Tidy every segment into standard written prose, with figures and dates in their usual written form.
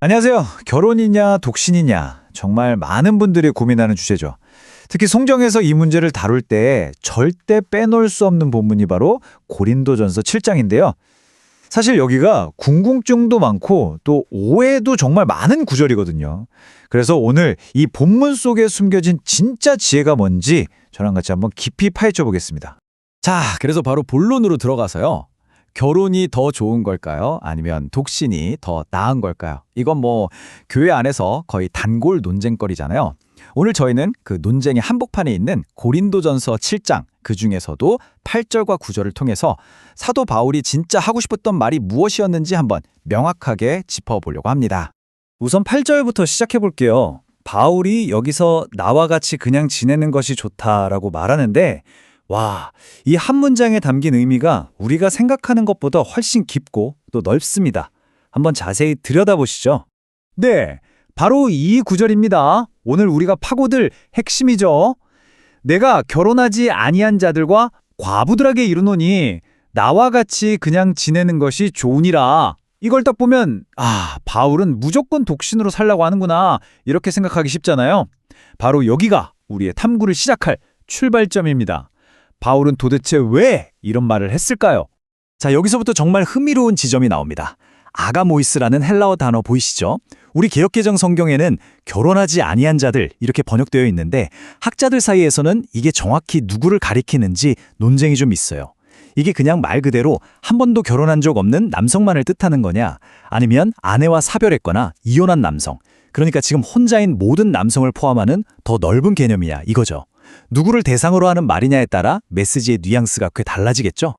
안녕하세요. 결혼이냐, 독신이냐. 정말 많은 분들이 고민하는 주제죠. 특히 성경에서 이 문제를 다룰 때 절대 빼놓을 수 없는 본문이 바로 고린도전서 7장인데요. 사실 여기가 궁금증도 많고 또 오해도 정말 많은 구절이거든요. 그래서 오늘 이 본문 속에 숨겨진 진짜 지혜가 뭔지 저랑 같이 한번 깊이 파헤쳐 보겠습니다. 자, 그래서 바로 본론으로 들어가서요. 결혼이 더 좋은 걸까요? 아니면 독신이 더 나은 걸까요? 이건 교회 안에서 거의 단골 논쟁거리잖아요. 오늘 저희는 그 논쟁의 한복판에 있는 고린도전서 7장, 그중에서도 8절과 9절을 통해서 사도 바울이 진짜 하고 싶었던 말이 무엇이었는지 한번 명확하게 짚어보려고 합니다. 우선 8절부터 시작해 볼게요. 바울이 여기서 나와 같이 그냥 지내는 것이 좋다라고 말하는데 와, 이 한 문장에 담긴 의미가 우리가 생각하는 것보다 훨씬 깊고 또 넓습니다. 한번 자세히 들여다보시죠. 네, 바로 이 구절입니다. 오늘 우리가 파고들 핵심이죠. 내가 결혼하지 아니한 자들과 과부들에게 이르노니 나와 같이 그냥 지내는 것이 좋으니라. 이걸 딱 보면 바울은 무조건 독신으로 살라고 하는구나 이렇게 생각하기 쉽잖아요. 바로 여기가 우리의 탐구를 시작할 출발점입니다. 바울은 도대체 왜 이런 말을 했을까요? 자, 여기서부터 정말 흥미로운 지점이 나옵니다. 아가모이스라는 헬라어 단어 보이시죠? 우리 개역개정 성경에는 결혼하지 아니한 자들 이렇게 번역되어 있는데 학자들 사이에서는 이게 정확히 누구를 가리키는지 논쟁이 좀 있어요. 이게 그냥 말 그대로 한 번도 결혼한 적 없는 남성만을 뜻하는 거냐, 아니면 아내와 사별했거나 이혼한 남성, 그러니까 지금 혼자인 모든 남성을 포함하는 더 넓은 개념이냐 이거죠. 누구를 대상으로 하는 말이냐에 따라 메시지의 뉘앙스가 꽤 달라지겠죠?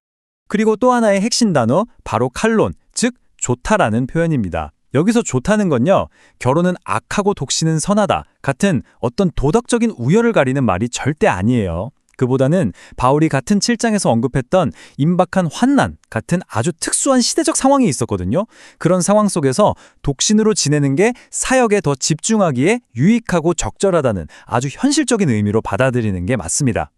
그리고 또 하나의 핵심 단어, 바로 칼론, 즉 좋다라는 표현입니다. 여기서 좋다는 건요, 결혼은 악하고 독신은 선하다 같은 어떤 도덕적인 우열을 가리는 말이 절대 아니에요. 그보다는 바울이 같은 7장에서 언급했던 임박한 환난 같은 아주 특수한 시대적 상황이 있었거든요. 그런 상황 속에서 독신으로 지내는 게 사역에 더 집중하기에 유익하고 적절하다는 아주 현실적인 의미로 받아들이는 게 맞습니다.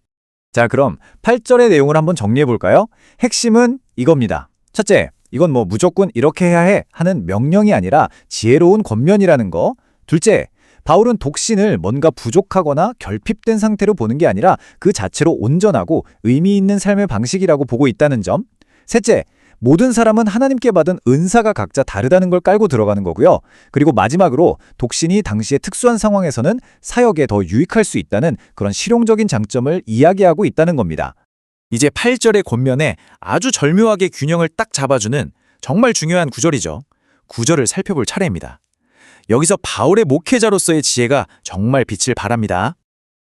자, 그럼 8절의 내용을 한번 정리해 볼까요? 핵심은 이겁니다. 첫째, 이건 무조건 이렇게 해야 해 하는 명령이 아니라 지혜로운 권면이라는 거. 둘째, 바울은 독신을 뭔가 부족하거나 결핍된 상태로 보는 게 아니라 그 자체로 온전하고 의미 있는 삶의 방식이라고 보고 있다는 점. 셋째, 모든 사람은 하나님께 받은 은사가 각자 다르다는 걸 깔고 들어가는 거고요. 그리고 마지막으로 독신이 당시의 특수한 상황에서는 사역에 더 유익할 수 있다는 그런 실용적인 장점을 이야기하고 있다는 겁니다. 이제 8절의 권면에 아주 절묘하게 균형을 딱 잡아주는 정말 중요한 구절이죠. 구절을 살펴볼 차례입니다. 여기서 바울의 목회자로서의 지혜가 정말 빛을 발합니다.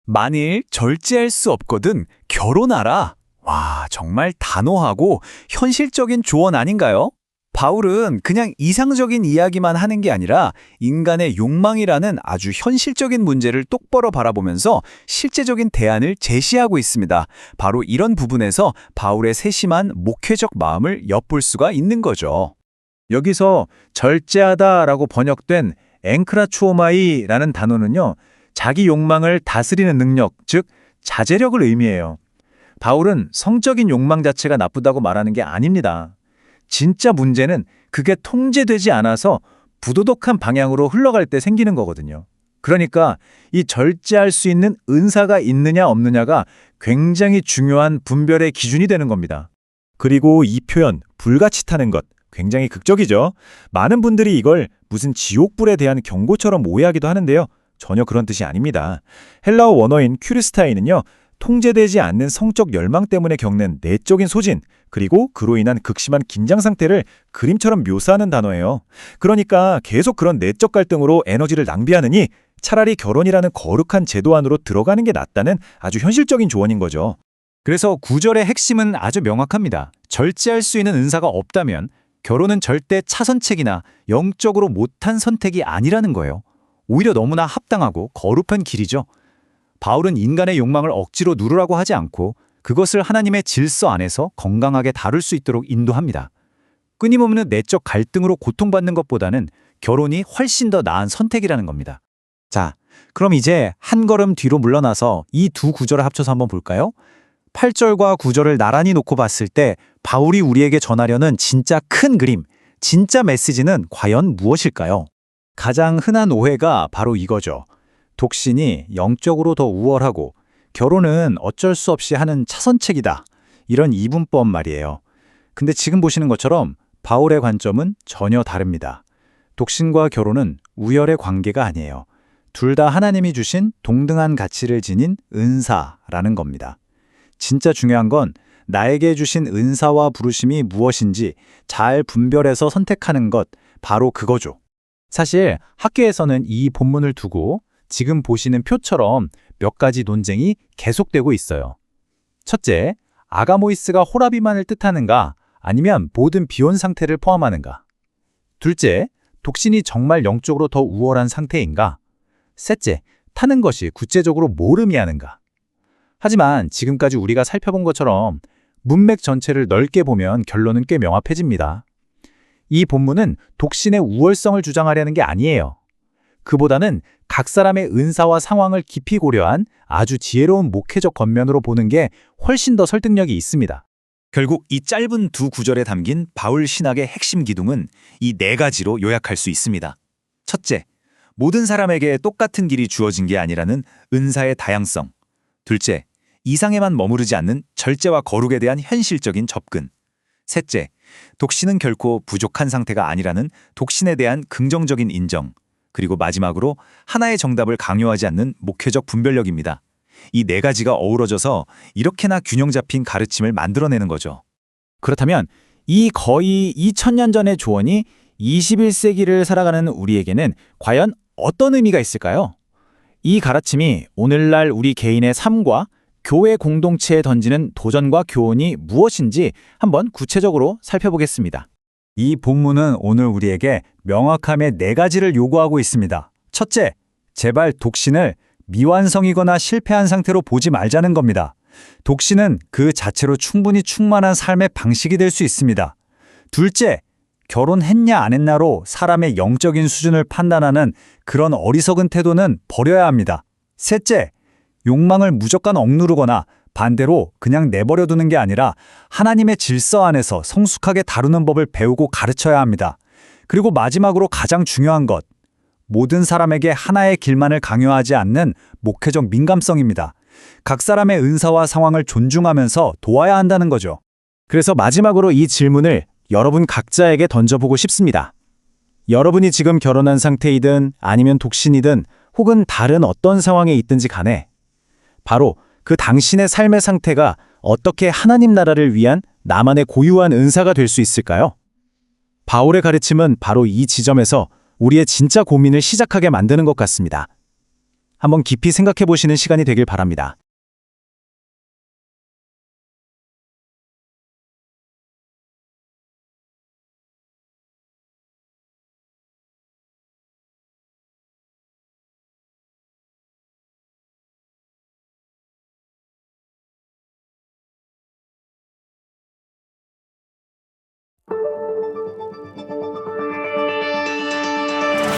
만일 절제할 수 없거든 결혼하라. 와, 정말 단호하고 현실적인 조언 아닌가요? 바울은 그냥 이상적인 이야기만 하는 게 아니라 인간의 욕망이라는 아주 현실적인 문제를 똑바로 바라보면서 실제적인 대안을 제시하고 있습니다. 바로 이런 부분에서 바울의 세심한 목회적 마음을 엿볼 수가 있는 거죠. 여기서 절제하다라고 번역된 앵크라추오마이라는 단어는요, 자기 욕망을 다스리는 능력, 즉 자제력을 의미해요. 바울은 성적인 욕망 자체가 나쁘다고 말하는 게 아닙니다. 진짜 문제는 그게 통제되지 않아서 부도덕한 방향으로 흘러갈 때 생기는 거거든요. 그러니까 이 절제할 수 있는 은사가 있느냐 없느냐가 굉장히 중요한 분별의 기준이 되는 겁니다. 그리고 이 표현, 불같이 타는 것, 굉장히 극적이죠. 많은 분들이 이걸 무슨 지옥불에 대한 경고처럼 오해하기도 하는데요. 전혀 그런 뜻이 아닙니다. 헬라어 원어인 큐리스타이는요, 통제되지 않는 성적 열망 때문에 겪는 내적인 소진, 그리고 그로 인한 극심한 긴장 상태를 그림처럼 묘사하는 단어예요. 그러니까 계속 그런 내적 갈등으로 에너지를 낭비하느니 차라리 결혼이라는 거룩한 제도 안으로 들어가는 게 낫다는 아주 현실적인 조언인 거죠. 그래서 구절의 핵심은 아주 명확합니다. 절제할 수 있는 은사가 없다면 결혼은 절대 차선책이나 영적으로 못한 선택이 아니라는 거예요. 오히려 너무나 합당하고 거룩한 길이죠. 바울은 인간의 욕망을 억지로 누르라고 하지 않고 그것을 하나님의 질서 안에서 건강하게 다룰 수 있도록 인도합니다. 끊임없는 내적 갈등으로 고통받는 것보다는 결혼이 훨씬 더 나은 선택이라는 겁니다. 자, 그럼 이제 한 걸음 뒤로 물러나서 이 두 구절을 합쳐서 한번 볼까요? 8절과 9절을 나란히 놓고 봤을 때 바울이 우리에게 전하려는 진짜 큰 그림, 진짜 메시지는 과연 무엇일까요? 가장 흔한 오해가 바로 이거죠. 독신이 영적으로 더 우월하고 결혼은 어쩔 수 없이 하는 차선책이다. 이런 이분법 말이에요. 근데 지금 보시는 것처럼 바울의 관점은 전혀 다릅니다. 독신과 결혼은 우열의 관계가 아니에요. 둘 다 하나님이 주신 동등한 가치를 지닌 은사라는 겁니다. 진짜 중요한 건 나에게 주신 은사와 부르심이 무엇인지 잘 분별해서 선택하는 것, 바로 그거죠. 사실 학교에서는 이 본문을 두고 지금 보시는 표처럼 몇 가지 논쟁이 계속되고 있어요. 첫째, 아가모이스가 호라비만을 뜻하는가 아니면 모든 비혼 상태를 포함하는가? 둘째, 독신이 정말 영적으로 더 우월한 상태인가? 셋째, 타는 것이 구체적으로 뭘 의미하는가? 하지만 지금까지 우리가 살펴본 것처럼 문맥 전체를 넓게 보면 결론은 꽤 명확해집니다. 이 본문은 독신의 우월성을 주장하려는 게 아니에요. 그보다는 각 사람의 은사와 상황을 깊이 고려한 아주 지혜로운 목회적 겉면으로 보는 게 훨씬 더 설득력이 있습니다. 결국 이 짧은 두 구절에 담긴 바울 신학의 핵심 기둥은 이 네 가지로 요약할 수 있습니다. 첫째, 모든 사람에게 똑같은 길이 주어진 게 아니라는 은사의 다양성. 둘째, 이상에만 머무르지 않는 절제와 거룩에 대한 현실적인 접근. 셋째, 독신은 결코 부족한 상태가 아니라는 독신에 대한 긍정적인 인정. 그리고 마지막으로 하나의 정답을 강요하지 않는 목회적 분별력입니다. 이 네 가지가 어우러져서 이렇게나 균형 잡힌 가르침을 만들어내는 거죠. 그렇다면 이 거의 2000년 전의 조언이 21세기를 살아가는 우리에게는 과연 어떤 의미가 있을까요? 이 가르침이 오늘날 우리 개인의 삶과 교회 공동체에 던지는 도전과 교훈이 무엇인지 한번 구체적으로 살펴보겠습니다. 이 본문은 오늘 우리에게 명확함의 네 가지를 요구하고 있습니다. 첫째, 제발 독신을 미완성이거나 실패한 상태로 보지 말자는 겁니다. 독신은 그 자체로 충분히 충만한 삶의 방식이 될 수 있습니다. 둘째, 결혼했냐 안 했냐로 사람의 영적인 수준을 판단하는 그런 어리석은 태도는 버려야 합니다. 셋째, 욕망을 무조건 억누르거나 반대로 그냥 내버려두는 게 아니라 하나님의 질서 안에서 성숙하게 다루는 법을 배우고 가르쳐야 합니다. 그리고 마지막으로 가장 중요한 것, 모든 사람에게 하나의 길만을 강요하지 않는 목회적 민감성입니다. 각 사람의 은사와 상황을 존중하면서 도와야 한다는 거죠. 그래서 마지막으로 이 질문을 여러분 각자에게 던져보고 싶습니다. 여러분이 지금 결혼한 상태이든 아니면 독신이든 혹은 다른 어떤 상황에 있든지 간에 바로 그 당신의 삶의 상태가 어떻게 하나님 나라를 위한 나만의 고유한 은사가 될 수 있을까요? 바울의 가르침은 바로 이 지점에서 우리의 진짜 고민을 시작하게 만드는 것 같습니다. 한번 깊이 생각해 보시는 시간이 되길 바랍니다.